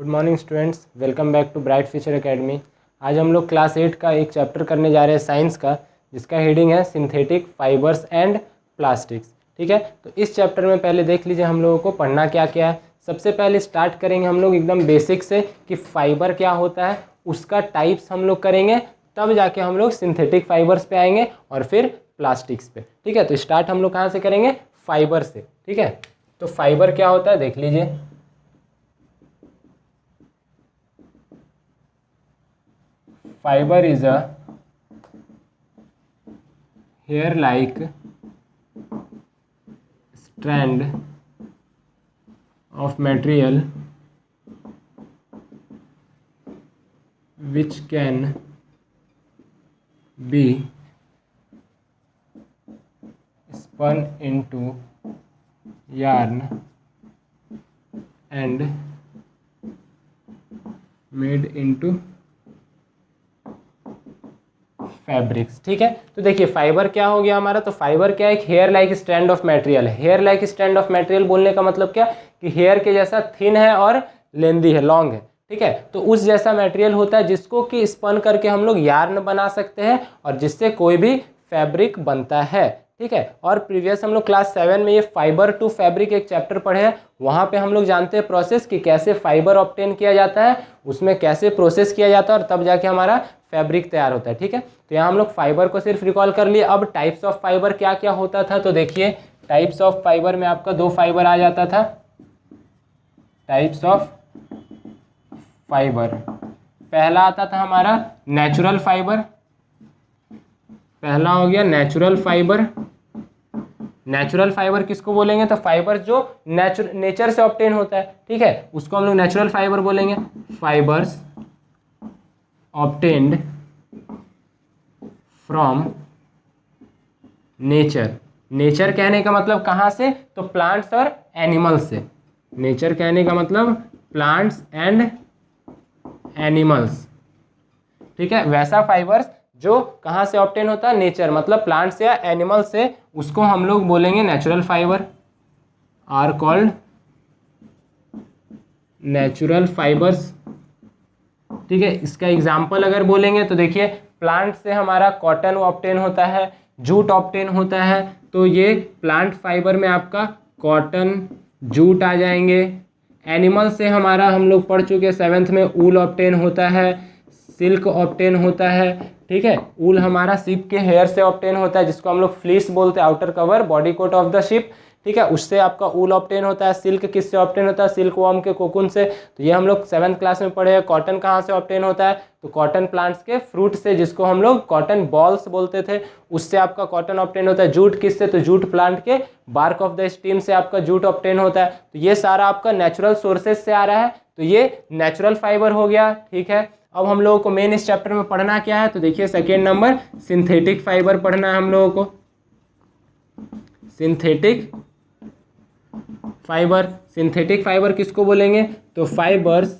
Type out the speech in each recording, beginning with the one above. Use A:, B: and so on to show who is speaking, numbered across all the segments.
A: Good morning students, welcome back to Bright Future Academy. आज हम लोग क्लास 8 का एक चैप्टर करने जा रहे हैं साइंस का, जिसका हेडिंग है सिंथेटिक फाइबर्स एंड प्लास्टिक्स। ठीक है, तो इस चैप्टर में पहले देख लीजिए हम लोगों को पढ़ना क्या क्या है। सबसे पहले स्टार्ट करेंगे हम लोग एकदम बेसिक से कि फाइबर क्या होता है, उसका टाइप्स हम लोग करेंगे, तब जाके हम लोग सिंथेटिक फाइबर्स पे आएंगे और फिर प्लास्टिक्स पे। ठीक है, तो स्टार्ट हम लोग कहाँ से करेंगे? फाइबर से। ठीक है, तो फाइबर क्या होता है देख लीजिए। Fiber is a hair-like strand of material which can be spun into yarn and made into fabrics. ठीक है, तो देखिए फाइबर क्या हो गया हमारा। तो फाइबर क्या है? एक hair like strand of material है। Hair like strand of material बोलने का मतलब क्या कि हेयर के जैसा थिन है और लेंदी है, लॉन्ग है। ठीक है, तो उस जैसा मटेरियल होता है जिसको कि स्पन करके हम लोग यार्न बना सकते हैं और जिससे कोई भी फैब्रिक बनता है। ठीक है, और प्रीवियस हम लोग क्लास 7 में ये फाइबर टू फैब्रिक एक चैप्टर पढ़े हैं, वहाँ पे हम लोग जानते हैं प्रोसेस कि कैसे फाइबर ऑब्टेन किया जाता है, उसमें कैसे प्रोसेस किया जाता है और तब जाके हमारा फैब्रिक तैयार होता है। ठीक है, तो यहाँ हम लोग फाइबर को सिर्फ रिकॉल कर लिए। अब टाइप्स ऑफ फाइबर क्या क्या होता था, तो देखिए टाइप्स ऑफ फाइबर में आपका दो फाइबर आ जाता था। टाइप्स ऑफ फाइबर, पहला आता था हमारा नेचुरल फाइबर। पहला हो गया नेचुरल फाइबर। नेचुरल फाइबर किसको बोलेंगे? तो फाइबर जो नेचर से ऑब्टेन होता है। ठीक है, उसको हम लोग नेचुरल फाइबर बोलेंगे। Fibres obtained from nature. Nature कहने का मतलब कहाँ से? तो प्लांट्स और एनिमल्स से। नेचर कहने का मतलब प्लांट्स एंड एनिमल्स। ठीक है, वैसा फाइबर्स जो कहाँ से ऑब्टेन होता है? नेचर, मतलब प्लांट्स या एनिमल्स से, उसको हम लोग बोलेंगे natural fibre. Are called natural fibres. ठीक है, इसका एग्जाम्पल अगर बोलेंगे तो देखिए प्लांट से हमारा कॉटन ऑब्टेन होता है, जूट ऑब्टेन होता है। तो ये प्लांट फाइबर में आपका कॉटन, जूट आ जाएंगे। एनिमल से हमारा हम लोग पढ़ चुके 7th में ऊल ऑब्टेन होता है, सिल्क ऑब्टेन होता है। ठीक है, ऊल हमारा शिप के हेयर से ऑब्टेन होता है, जिसको हम लोग फ्लीस बोलते हैं, outer cover body coat of the sheep. ठीक है, उससे आपका ऊल ऑब्टेन होता है। सिल्क किससे ऑब्टेन होता है? सिल्क वॉर्म के कोकुन से। तो ये हम लोग 7th क्लास में पढ़े हैं। कॉटन कहाँ से ऑब्टेन होता है? तो कॉटन प्लांट्स के फ्रूट से, जिसको हम लोग कॉटन बॉल्स बोलते थे, उससे आपका कॉटन ऑब्टेन होता है। जूट किससे? तो जूट प्लांट के बार्क ऑफ द स्टीम से आपका जूट ऑब्टेन होता है। तो ये सारा आपका नेचुरल सोर्सेज से आ रहा है, तो ये नेचुरल फाइबर हो गया। ठीक है, अब हम लोगों को मेन इस चैप्टर में पढ़ना क्या है, तो देखिए सेकेंड नंबर सिंथेटिक फाइबर पढ़ना है हम लोगों को। Synthetic fibre. सिंथेटिक फाइबर किसको बोलेंगे? तो fibres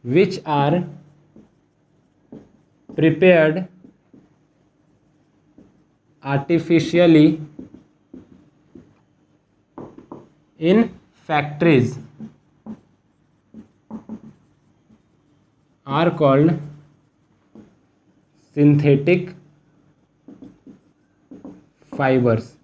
A: which are prepared artificially in factories are called synthetic fibres.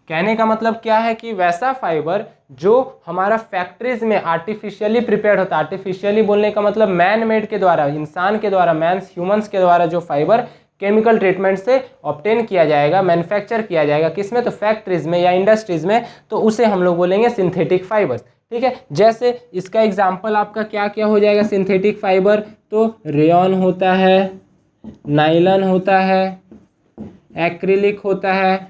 A: कहने का मतलब क्या है कि वैसा फाइबर जो हमारा फैक्ट्रीज में आर्टिफिशियली प्रिपेयर्ड होता है। आर्टिफिशियली बोलने का मतलब मैन मेड के द्वारा, इंसान के द्वारा, ह्यूमंस के द्वारा जो फाइबर केमिकल ट्रीटमेंट से ऑब्टेन किया जाएगा, मैन्युफैक्चर किया जाएगा, किसमें? तो फैक्ट्रीज में या इंडस्ट्रीज में, तो उसे हम लोग बोलेंगे सिंथेटिक फाइबर्स। ठीक है, जैसे इसका एग्जाम्पल आपका क्या क्या हो जाएगा सिंथेटिक फाइबर? तो रेयॉन होता है, नाइलन होता है, एक्रिलिक होता है।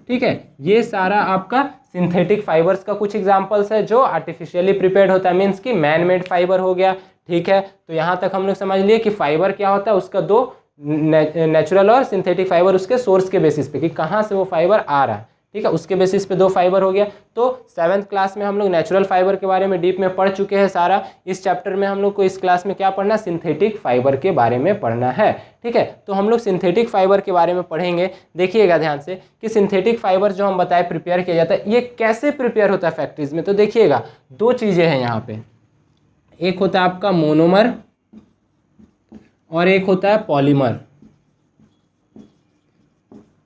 A: ठीक है, ये सारा आपका सिंथेटिक फाइबर्स का कुछ एग्जांपल्स है जो आर्टिफिशियली प्रिपेयर्ड होता है, मीन्स कि मैन मेड फाइबर हो गया। ठीक है, तो यहाँ तक हम लोग समझ लिए कि फाइबर क्या होता है, उसका दो नेचुरल और सिंथेटिक फाइबर, उसके सोर्स के बेसिस पे कि कहाँ से वो फाइबर आ रहा है। ठीक है, उसके बेसिस पे 2 फाइबर हो गया। तो 7th क्लास में हम लोग नेचुरल फाइबर के बारे में डीप में पढ़ चुके हैं सारा। इस चैप्टर में हम लोग को इस क्लास में क्या पढ़ना, सिंथेटिक फाइबर के बारे में पढ़ना है। ठीक है, तो हम लोग सिंथेटिक फाइबर के बारे में पढ़ेंगे। देखिएगा ध्यान से कि सिंथेटिक फाइबर जो हम बताए प्रिपेयर किया जाता है, ये कैसे प्रिपेयर होता है फैक्ट्रीज में। तो देखिएगा 2 चीजें हैं यहाँ पे, एक होता है आपका मोनोमर और एक होता है पॉलीमर।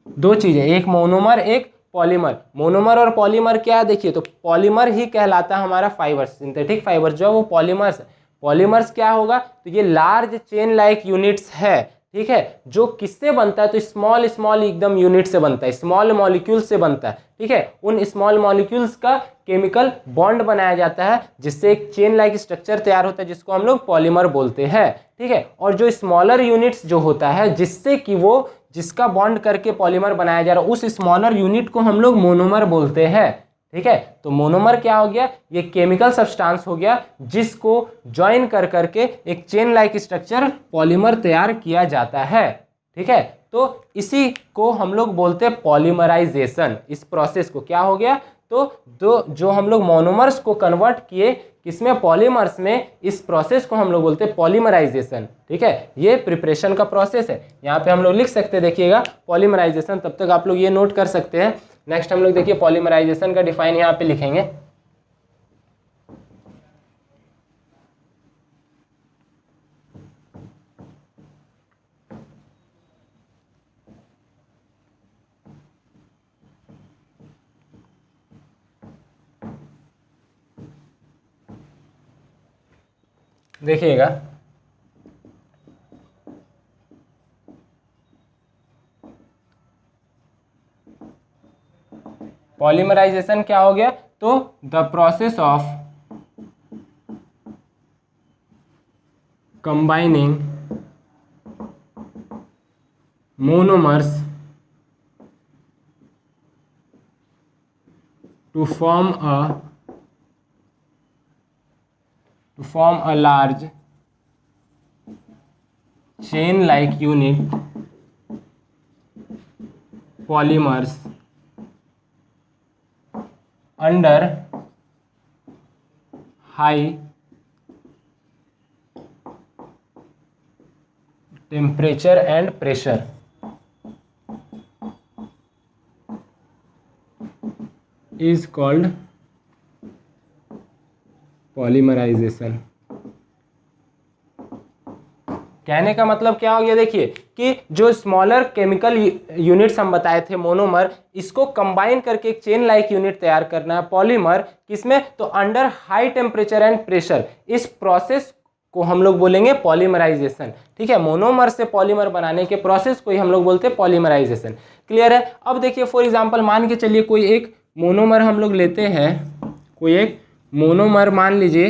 A: 2 चीजें, एक मोनोमर एक पॉलीमर। मोनोमर और पॉलीमर क्या है देखिए, तो पॉलीमर ही कहलाता है हमारा फाइबर। सिंथेटिक फाइबर जो है वो पॉलीमर्स है। पॉलीमर्स क्या होगा, तो ये लार्ज चेन लाइक यूनिट्स है। ठीक है, जो किससे बनता है, तो स्मॉल स्मॉल एकदम यूनिट से बनता है, स्मॉल मॉलिक्यूल से बनता है। ठीक है, उन स्मॉल मॉलिक्यूल्स का केमिकल बॉन्ड बनाया जाता है, जिससे एक चेन लाइक स्ट्रक्चर तैयार होता है, जिसको हम लोग पॉलीमर बोलते हैं। ठीक है, और जो स्मॉलर यूनिट्स जो होता है, जिससे कि वो जिसका बॉन्ड करके पॉलीमर बनाया जा रहा है, उस स्मॉलर यूनिट को हम लोग मोनोमर बोलते हैं। ठीक है, तो मोनोमर क्या हो गया, ये केमिकल सब्सटेंस हो गया जिसको ज्वाइन कर करके एक चेन लाइक स्ट्रक्चर पॉलीमर तैयार किया जाता है। ठीक है, तो इसी को हम लोग बोलते हैं पॉलीमराइजेशन। इस प्रोसेस को क्या हो गया, तो जो हम लोग मोनोमर्स को कन्वर्ट किए किसमें, पॉलीमर्स में, इस प्रोसेस को हम लोग बोलते हैं पॉलीमराइजेशन। ठीक है, ये प्रिपरेशन का प्रोसेस है। यहाँ पे हम लोग लिख सकते हैं, देखिएगा पॉलीमराइजेशन। तब तक आप लोग ये नोट कर सकते हैं। नेक्स्ट हम लोग देखिए पॉलीमराइजेशन का डिफाइन यहाँ पे लिखेंगे। देखिएगा पॉलीमराइजेशन क्या हो गया, तो the process of combining monomers to form a large chain like unit polymers under high temperature and pressure is called polymerization। कहने का मतलब क्या हो गया, देखिए कि जो स्मॉलर केमिकल यूनिट्स हम बताए थे मोनोमर, इसको कंबाइन करके एक चेन लाइक यूनिट तैयार करना है पॉलीमर, किसमें, तो under high temperature and pressure. इस प्रोसेस को हम लोग बोलेंगे पॉलीमराइजेशन। ठीक है, मोनोमर से पॉलीमर बनाने के प्रोसेस को ही हम लोग बोलते हैं पॉलीमराइजेशन। क्लियर है। अब देखिए फॉर एग्जांपल मान के चलिए कोई एक मोनोमर हम लोग लेते हैं, कोई एक मोनोमर मान लीजिए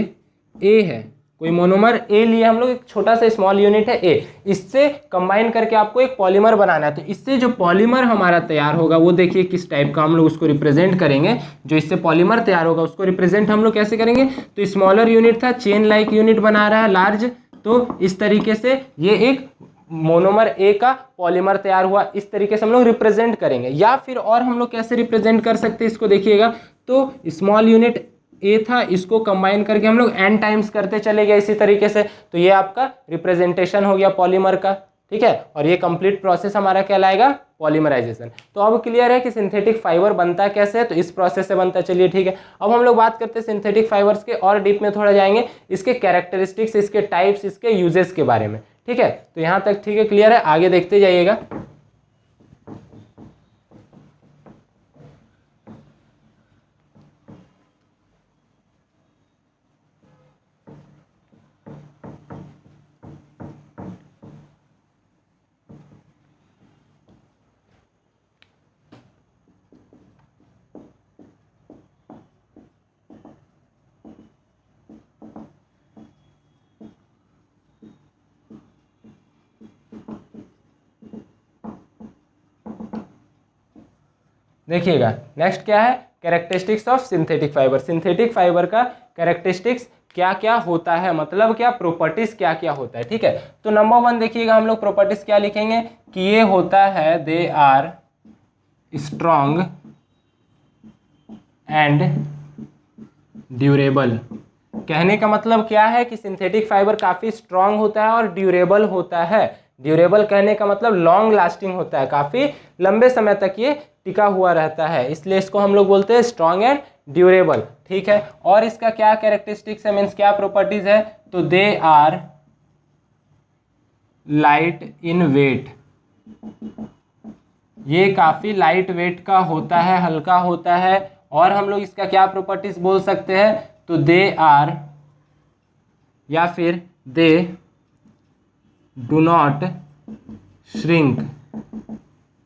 A: ए है, कोई मोनोमर ए लिए हम लोग, एक छोटा सा स्मॉल यूनिट है ए, इससे कंबाइन करके आपको एक पॉलीमर बनाना है। तो इससे जो पॉलीमर हमारा तैयार होगा वो देखिए किस टाइप का हम लोग उसको रिप्रेजेंट करेंगे। जो इससे पॉलीमर तैयार होगा उसको रिप्रेजेंट हम लोग कैसे करेंगे, तो स्मॉलर यूनिट था, चेन लाइक यूनिट बना रहा है लार्ज, तो इस तरीके से ये एक मोनोमर ए का पॉलीमर तैयार हुआ, इस तरीके से हम लोग रिप्रेजेंट करेंगे। या फिर और हम लोग कैसे रिप्रेजेंट कर सकते हैं इसको, देखिएगा तो स्मॉल यूनिट ए था, इसको कंबाइन करके हम लोग n टाइम्स करते चले गए इसी तरीके से, तो ये आपका रिप्रेजेंटेशन हो गया पॉलीमर का। ठीक है, और ये कंप्लीट प्रोसेस हमारा कहलाएगा पॉलीमराइजेशन। तो अब क्लियर है कि सिंथेटिक फाइबर बनता कैसे है, तो इस प्रोसेस से बनता है। चलिए ठीक है, अब हम लोग बात करते हैं सिंथेटिक फाइबर्स के, और डीप में थोड़ा जाएंगे, इसके कैरेक्टरिस्टिक्स, इसके टाइप्स, इसके यूजेस के बारे में। ठीक है, तो यहाँ तक ठीक है, क्लियर है, आगे देखते जाइएगा। देखिएगा नेक्स्ट क्या है, characteristics of synthetic fibre. Synthetic fibre का कैरेक्टरिस्टिक्स क्या क्या होता है, मतलब क्या प्रॉपर्टीज क्या क्या होता है। ठीक है, तो नंबर 1 देखिएगा हम लोग प्रॉपर्टीज क्या लिखेंगे कि ये होता है, they are strong and durable. कहने का मतलब क्या है कि सिंथेटिक फाइबर काफ़ी स्ट्रांग होता है और ड्यूरेबल होता है। ड्यूरेबल कहने का मतलब लॉन्ग लास्टिंग होता है, काफ़ी लंबे समय तक ये टिका हुआ रहता है, इसलिए इसको हम लोग बोलते हैं स्ट्रांग एंड ड्यूरेबल। ठीक है, और इसका क्या कैरेक्टरिस्टिक्स है, मीन्स क्या प्रॉपर्टीज है, तो they are light in weight. ये काफ़ी लाइट वेट का होता है, हल्का होता है। और हम लोग इसका क्या प्रॉपर्टीज बोल सकते हैं, तो दे आर या फिर दे डू नॉट श्रिंक।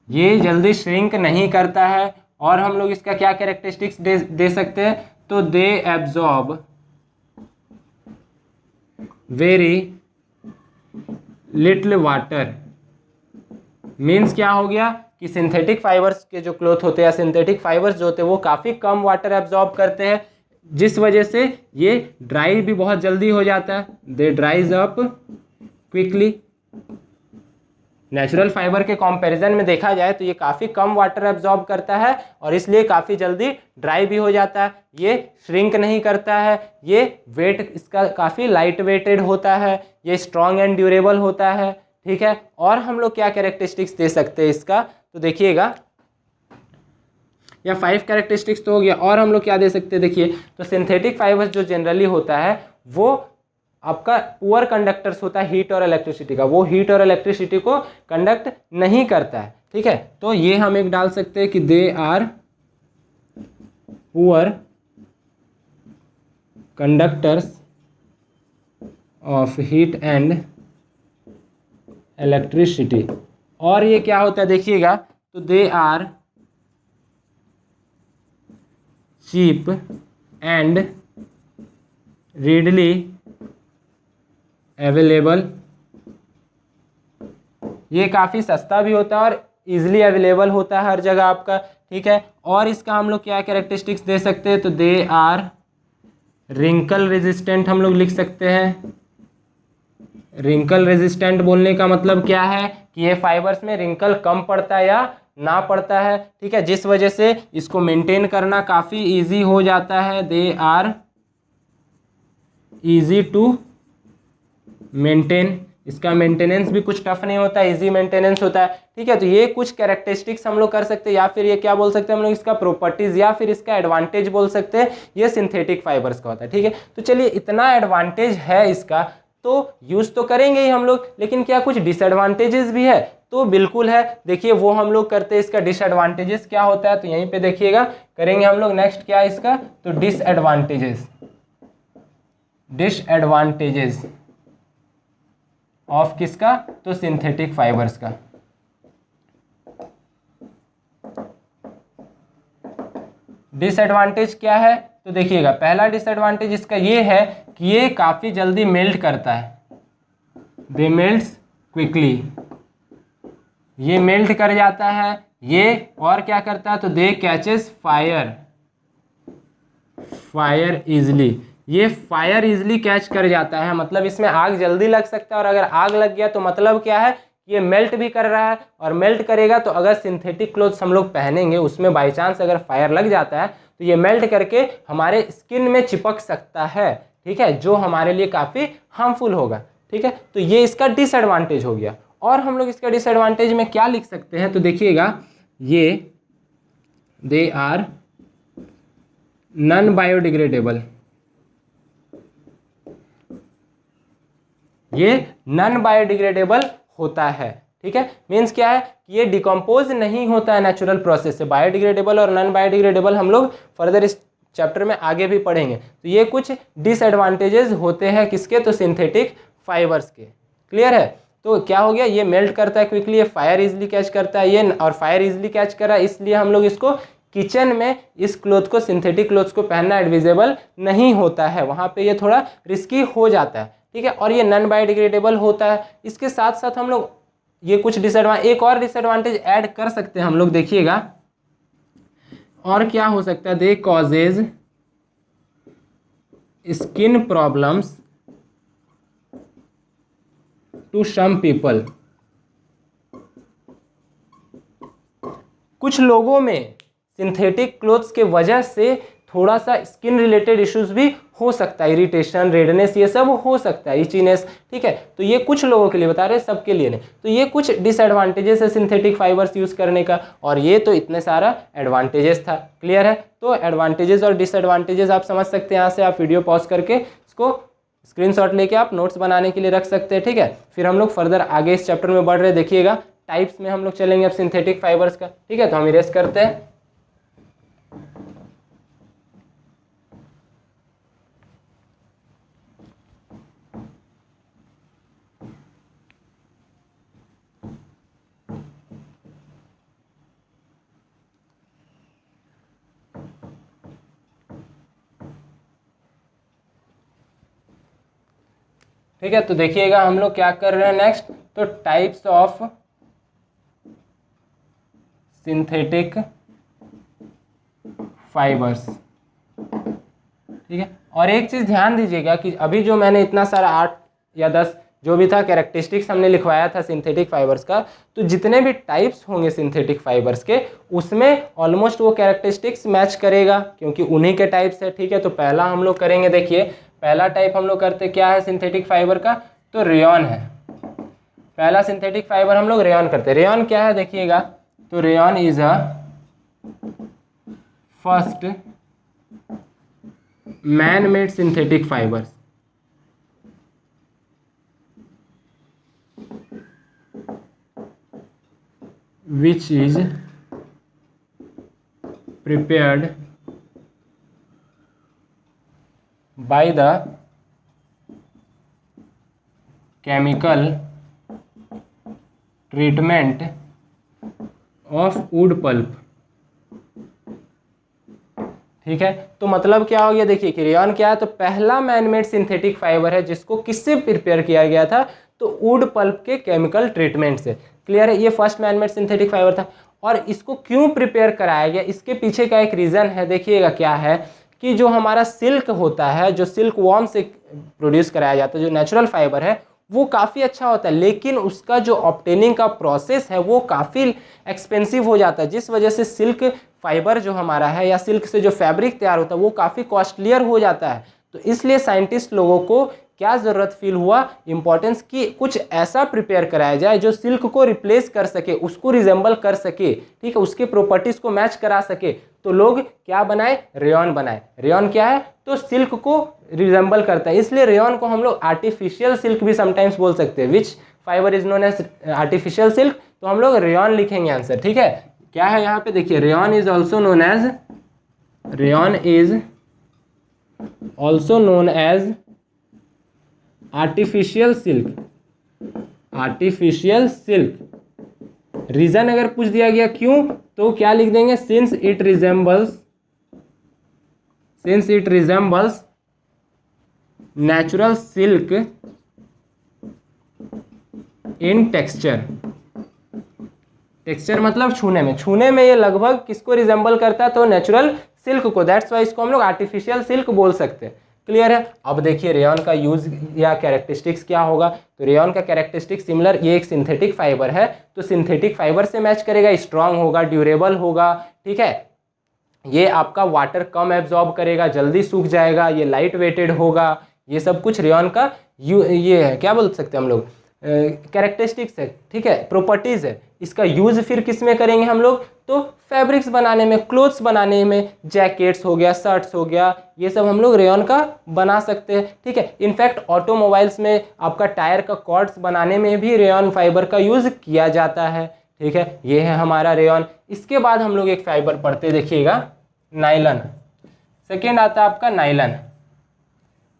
A: ये जल्दी श्रिंक नहीं करता है। और हम लोग इसका क्या कैरेक्टरिस्टिक्स दे सकते हैं, तो they absorb very little water. Means क्या हो गया कि सिंथेटिक फाइबर्स के जो क्लॉथ होते हैं या सिंथेटिक फाइबर्स जो होते हैं वो काफ़ी कम वाटर एब्जॉर्ब करते हैं, जिस वजह से ये ड्राई भी बहुत जल्दी हो जाता है। They dries up quickly. Natural fibre के कंपैरिजन में देखा जाए तो ये काफ़ी कम वाटर एब्जॉर्ब करता है और इसलिए काफ़ी जल्दी ड्राई भी हो जाता है। ये श्रिंक नहीं करता है, ये वेट इसका काफ़ी लाइट वेटेड होता है, ये स्ट्रॉन्ग एंड ड्यूरेबल होता है। ठीक है, और हम लोग क्या कैरेक्टरिस्टिक्स दे सकते हैं इसका, तो देखिएगा, या 5 कैरेक्टरिस्टिक्स तो हो गया। और हम लोग क्या दे सकते हैं, देखिए, तो सिंथेटिक फाइबर्स जो जनरली होता है वो आपका पुअर कंडक्टर्स होता है हीट और इलेक्ट्रिसिटी का, वो हीट और इलेक्ट्रिसिटी को कंडक्ट नहीं करता है। ठीक है, तो ये हम एक डाल सकते हैं कि they are poor conductors of heat and electricity. और ये क्या होता है देखिएगा, तो they are cheap and readily available. ये काफ़ी सस्ता भी होता है और इजीली अवेलेबल होता है हर जगह आपका। ठीक है, और इसका हम लोग क्या कैरेक्टरिस्टिक्स दे सकते हैं, तो दे आर रिंकल रेजिस्टेंट हम लोग लिख सकते हैं। रिंकल रेजिस्टेंट बोलने का मतलब क्या है कि ये फाइबर्स में रिंकल कम पड़ता है या ना पड़ता है। ठीक है, जिस वजह से इसको मेंटेन करना काफ़ी इजी हो जाता है। They are easy to maintain, इसका मेंटेनेंस भी कुछ टफ नहीं होता, इजी मेंटेनेंस होता है। ठीक है, तो ये कुछ कैरेक्टरिस्टिक्स हम लोग कर सकते हैं, या फिर ये क्या बोल सकते हैं हम लोग, इसका प्रॉपर्टीज या फिर इसका एडवांटेज बोल सकते हैं। ये सिंथेटिक फाइबर्स का होता है। ठीक है, तो चलिए, इतना एडवांटेज है इसका तो यूज़ तो करेंगे ही हम लोग, लेकिन क्या कुछ डिसएडवांटेजेस भी है, तो बिल्कुल है। देखिए, वो हम लोग करते हैं। इसका डिसएडवांटेजेस क्या होता है, तो यहीं पे देखिएगा, करेंगे हम लोग नेक्स्ट क्या है इसका, तो डिसएडवांटेजेस ऑफ किसका, तो सिंथेटिक फाइबर्स का। डिसएडवांटेज क्या है, तो देखिएगा, पहला डिसएडवांटेज इसका ये है कि ये काफ़ी जल्दी मेल्ट करता है। दे मेल्ट्स क्विकली, ये मेल्ट कर जाता है ये। और क्या करता है, तो दे कैचेस फायर इजली, ये फायर इजली कैच कर जाता है, मतलब इसमें आग जल्दी लग सकता है। और अगर आग लग गया तो मतलब क्या है, ये मेल्ट भी कर रहा है, और मेल्ट करेगा तो अगर सिंथेटिक क्लोथ्स हम लोग पहनेंगे उसमें बाई चांस अगर फायर लग जाता है तो ये मेल्ट करके हमारे स्किन में चिपक सकता है। ठीक है, जो हमारे लिए काफ़ी हार्मफुल होगा। ठीक है, तो ये इसका डिसएडवांटेज हो गया। और हम लोग इसका डिसएडवांटेज में क्या लिख सकते हैं, तो देखिएगा, ये दे आर नॉन बायोडिग्रेडेबल। ये नॉन बायोडिग्रेडेबल होता है। ठीक है, मीन्स क्या है कि ये डिकम्पोज नहीं होता है नेचुरल प्रोसेस से। बायोडिग्रेडेबल और नॉन बायोडिग्रेडेबल हम लोग फर्दर इस चैप्टर में आगे भी पढ़ेंगे। तो ये कुछ डिसएडवांटेजेस होते हैं किसके, तो सिंथेटिक फाइबर्स के। क्लियर है, तो क्या हो गया, ये मेल्ट करता है क्विकली, ये फायर इजली कैच करता है, ये और फायर इजली कैच कर रहा है, इसलिए हम लोग इसको किचन में इस क्लोथ को, सिंथेटिक क्लोथ्स को पहनना एडविजेबल नहीं होता है, वहाँ पे ये थोड़ा रिस्की हो जाता है। ठीक है, और ये नॉन बायोडिग्रेडेबल होता है। इसके साथ साथ हम लोग ये कुछ एक और डिसएडवांटेज ऐड कर सकते हैं हम लोग, देखिएगा, और क्या हो सकता है, they causes skin problems to some people. कुछ लोगों में सिंथेटिक क्लोथ्स के वजह से थोड़ा सा स्किन रिलेटेड इश्यूज भी हो सकता है, इरिटेशन, रेडनेस, ये सब हो सकता है, इचीनेस, ठीक है। तो ये कुछ लोगों के लिए बता रहे हैं, सबके लिए नहीं। तो ये कुछ डिसएडवांटेजेस है सिंथेटिक फाइबर्स यूज करने का, और ये तो इतने सारा एडवांटेजेस था। क्लियर है? तो एडवांटेजेस और डिसएडवांटेजेस आप समझ सकते हैं। यहाँ से आप वीडियो पॉज करके इसको स्क्रीनशॉट लेके आप नोट्स बनाने के लिए रख सकते हैं, ठीक है। फिर हम लोग फर्दर आगे इस चैप्टर में बढ़ रहे, देखिएगा टाइप्स में हम लोग चलेंगे अब सिंथेटिक फाइबर्स का, ठीक है। तो हम इरेज करते हैं। ठीक है, तो देखिएगा हम लोग क्या कर रहे हैं नेक्स्ट। तो टाइप्स ऑफ सिंथेटिक फाइबर्स, ठीक है। और एक चीज ध्यान दीजिएगा कि अभी जो मैंने इतना सारा 8 या 10 जो भी था कैरेक्टरिस्टिक्स हमने लिखवाया था सिंथेटिक फाइबर्स का, तो जितने भी टाइप्स होंगे सिंथेटिक फाइबर्स के, उसमें ऑलमोस्ट वो कैरेक्टरिस्टिक्स मैच करेगा, क्योंकि उन्हीं के टाइप्स है, ठीक है। तो पहला हम लोग करेंगे, देखिए पहला टाइप हम लोग करते क्या है सिंथेटिक फाइबर का, तो रेयॉन है। पहला सिंथेटिक फाइबर हम लोग रेयॉन करते हैं। रेयॉन क्या है देखिएगा, तो rayon is a first man made synthetic fibres, which is prepared by the chemical treatment of wood pulp, ठीक है। तो मतलब क्या हो गया, देखिए कि रेयॉन क्या है, तो पहला मैनमेड सिंथेटिक फाइबर है जिसको किससे प्रिपेयर किया गया था, तो वुड पल्प के केमिकल ट्रीटमेंट से। क्लियर है? ये फर्स्ट मैनमेड सिंथेटिक फाइबर था। और इसको क्यों प्रिपेयर कराया गया, इसके पीछे का एक रीजन है, देखिएगा क्या है, कि जो हमारा सिल्क होता है, जो सिल्क वॉर्म से प्रोड्यूस कराया जाता है, जो नेचुरल फाइबर है, वो काफ़ी अच्छा होता है, लेकिन उसका जो ऑब्टेनिंग का प्रोसेस है वो काफ़ी एक्सपेंसिव हो जाता है, जिस वजह से सिल्क फाइबर जो हमारा है या सिल्क से जो फैब्रिक तैयार होता है वो काफ़ी कॉस्टलियर हो जाता है। तो इसलिए साइंटिस्ट लोगों को क्या ज़रूरत फील हुआ, इंपॉर्टेंस की कुछ ऐसा प्रिपेयर कराया जाए जो सिल्क को रिप्लेस कर सके, उसको रिजेंबल कर सके, ठीक है, उसके प्रॉपर्टीज़ को मैच करा सके। तो लोग क्या बनाए, रेयॉन बनाए। रेयॉन क्या है, तो सिल्क को रिजेंबल करता है, इसलिए रेयॉन को हम लोग आर्टिफिशियल सिल्क भी समटाइम्स बोल सकते हैं। Which fibre is known as artificial silk, तो हम लोग रेयॉन लिखेंगे आंसर, ठीक है। क्या है यहाँ पे देखिए, rayon is also known as, rayon is also known as artificial silk, artificial silk. Reason अगर पूछ दिया गया क्यों, तो क्या लिख देंगे, since it resembles natural silk in texture. Texture मतलब छूने में, छूने में ये लगभग किसको रिजेंबल करता है, तो नेचुरल सिल्क को। दैट्स वाई इसको हम लोग आर्टिफिशियल सिल्क बोल सकते हैं। क्लियर है? अब देखिए रेयॉन का यूज या कैरेक्टरिस्टिक्स क्या होगा, तो रेयॉन का कैरेक्टरिस्टिक्स सिमिलर, ये एक सिंथेटिक फाइबर है, तो सिंथेटिक फाइबर से मैच करेगा, स्ट्रांग होगा, ड्यूरेबल होगा, ठीक है। ये आपका वाटर कम एब्जॉर्ब करेगा, जल्दी सूख जाएगा, ये लाइट वेटेड होगा, ये सब कुछ रेयॉन का ये है, क्या बोल सकते हैं हम लोग, कैरेक्टरिस्टिक्स है, ठीक है, प्रॉपर्टीज है। इसका यूज फिर किस में करेंगे हम लोग, तो फैब्रिक्स बनाने में, क्लोथ्स बनाने में, जैकेट्स हो गया, शर्ट्स हो गया, ये सब हम लोग रेयॉन का बना सकते हैं, ठीक है। इनफैक्ट ऑटोमोबाइल्स में आपका टायर का कॉर्ड्स बनाने में भी रेयॉन फाइबर का यूज किया जाता है, ठीक है। ये है हमारा रेयॉन। इसके बाद हम लोग एक फाइबर पढ़ते, देखिएगा नाइलन। सेकेंड आता है आपका नाइलन।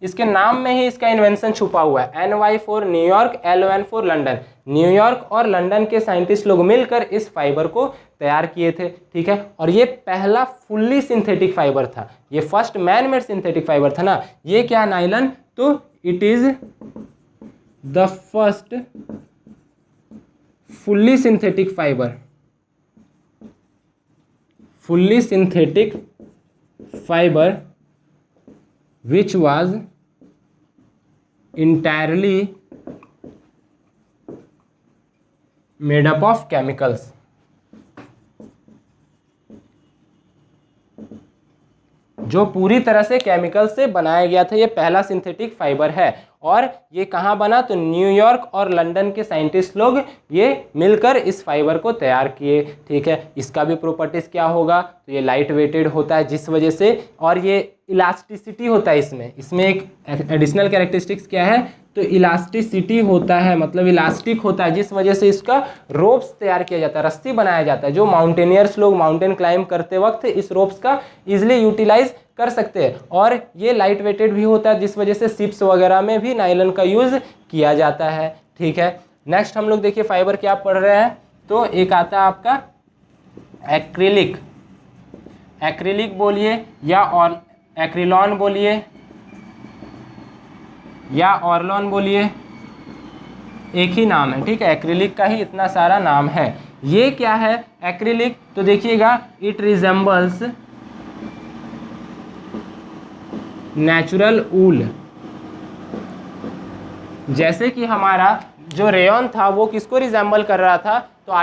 A: इसके नाम में ही इसका इन्वेंशन छुपा हुआ है, NY for New York, LON for London. New York और लंदन के साइंटिस्ट लोग मिलकर इस फाइबर को तैयार किए थे, ठीक है। और ये पहला फुल्ली सिंथेटिक फाइबर था, ये first man made synthetic fibre था ना। ये क्या नाइलन, तो it is the first fully synthetic fibre, fully synthetic fibre which was entirely made up of chemicals। जो पूरी तरह से केमिकल से बनाया गया था, ये पहला सिंथेटिक फाइबर है। और ये कहाँ बना, तो न्यूयॉर्क और लंदन के साइंटिस्ट लोग ये मिलकर इस फाइबर को तैयार किए। ठीक है, इसका भी प्रॉपर्टीज क्या होगा, तो ये लाइट वेटेड होता है जिस वजह से, और ये इलास्टिसिटी होता है इसमें एक एडिशनल कैरेक्टरिस्टिक्स क्या है, तो इलास्टिसिटी होता है, मतलब इलास्टिक होता है, जिस वजह से इसका रोप्स तैयार किया जाता है, रस्सी बनाया जाता है, जो माउंटेनियर्स लोग माउंटेन क्लाइंब करते वक्त इस रोप्स का इजिली यूटिलाइज कर सकते हैं। और ये लाइट वेटेड भी होता है, जिस वजह से शिप्स वगैरह में भी नायलॉन का यूज़ किया जाता है। ठीक है, नेक्स्ट हम लोग देखिए फाइबर क्या पढ़ रहे हैं, तो एक आता है आपका एक्रिलिक, एक्रिलिक बोलिए या और एक्रिलॉन बोलिए या ऑर्लॉन बोलिए, एक ही नाम है। ठीक है, एक्रिलिक का ही इतना सारा नाम है। ये क्या है एक्रिलिक, तो देखिएगा इट रिजेंबल्स नेचुरल ऊल। जैसे कि हमारा जो रेयन था वो किसको रिजेंबल कर रहा था, तो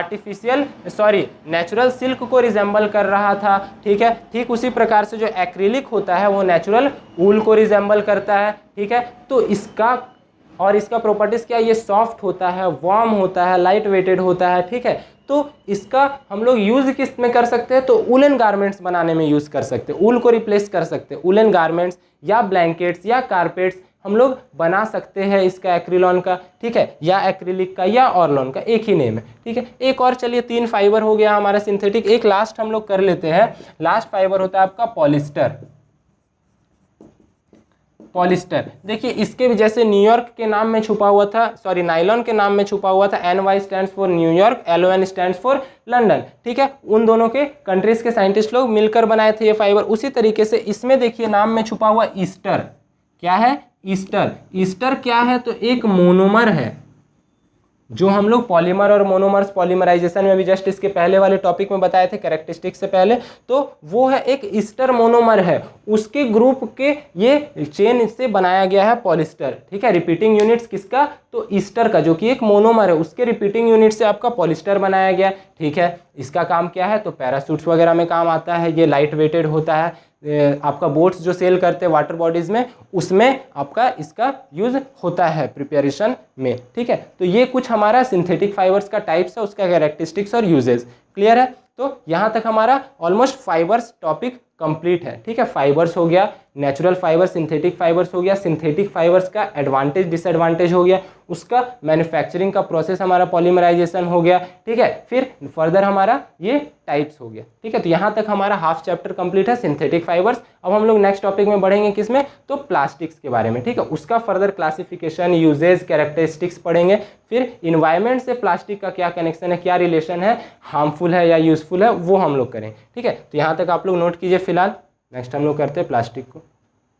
A: नेचुरल सिल्क को रिजेंबल कर रहा था। ठीक है, ठीक उसी प्रकार से जो एक्रिलिक होता है वो नेचुरल ऊल को रिजेंबल करता है। ठीक है, तो इसका प्रॉपर्टीज क्या है, ये सॉफ्ट होता है, वार्म होता है, लाइट वेटेड होता है। ठीक है, तो इसका हम लोग यूज किस में कर सकते हैं, तो उलन गारमेंट्स बनाने में यूज कर सकते हैं, ऊल को रिप्लेस कर सकते हैं। उलन गारमेंट्स या ब्लैंकेट्स या कारपेट्स हम लोग बना सकते हैं इसका एक्रिलॉन का। ठीक है, या एक्रिलिक का या ऑर्लॉन का, एक ही नेम है। ठीक है, एक और चलिए 3 फाइबर हो गया हमारा सिंथेटिक, एक लास्ट हम लोग कर लेते हैं। लास्ट फाइबर होता है आपका पॉलिस्टर। पॉलिस्टर देखिए, इसके भी जैसे न्यूयॉर्क के नाम में छुपा हुआ था, नायलॉन के नाम में छुपा हुआ था, NY stands for New York, LON stands for London. ठीक है, उन दोनों के कंट्रीज के साइंटिस्ट लोग मिलकर बनाए थे ये फाइबर। उसी तरीके से इसमें देखिए नाम में छुपा हुआ ईस्टर, क्या है ईस्टर। ईस्टर क्या है, तो एक मोनोमर है, जो हम लोग पॉलीमर और मोनोमर्स पॉलीमराइजेशन में भी जस्ट इसके पहले वाले टॉपिक में बताए थे कैरेक्टरिस्टिक्स से पहले, तो वो है एक ईस्टर मोनोमर है, उसके ग्रुप के ये चेन से बनाया गया है पॉलिस्टर। ठीक है, रिपीटिंग यूनिट्स किसका, तो ईस्टर का, जो कि एक मोनोमर है, उसके रिपीटिंग यूनिट से आपका पॉलिस्टर बनाया गया। ठीक है, इसका काम क्या है, तो पैरासूट्स वगैरह में काम आता है, ये लाइट वेटेड होता है, आपका बोट्स जो सेल करते हैं वाटर बॉडीज में, उसमें आपका इसका यूज होता है प्रिपरेशन में। ठीक है, तो ये कुछ हमारा सिंथेटिक फाइबर्स का टाइप्स है, उसका कैरेक्टरिस्टिक्स और यूजेस क्लियर है। तो यहाँ तक हमारा ऑलमोस्ट फाइबर्स टॉपिक कंप्लीट है। ठीक है, फाइबर्स हो गया, नेचुरल फाइबर, सिंथेटिक फाइबर्स हो गया, सिंथेटिक फाइबर्स का एडवांटेज डिसएडवांटेज हो गया, उसका मैन्युफैक्चरिंग का प्रोसेस हमारा पॉलीमराइजेशन हो गया। ठीक है, फिर फर्दर हमारा ये टाइप्स हो गया। ठीक है, तो यहाँ तक हमारा हाफ चैप्टर कंप्लीट है सिंथेटिक फाइबर्स। अब हम लोग नेक्स्ट टॉपिक में बढ़ेंगे किसमें, तो प्लास्टिक्स के बारे में। ठीक है, उसका फर्दर क्लासिफिकेशन, यूजेज, कैरेक्टरिस्टिक्स पढ़ेंगे, फिर इन्वायरमेंट से प्लास्टिक का क्या कनेक्शन है, क्या रिलेशन है, हार्मफुल है या यूजफुल है, वो हम लोग करें। ठीक है, तो यहाँ तक आप लोग नोट कीजिए फिलहाल। नेक्स्ट हम लोग करते हैं प्लास्टिक को।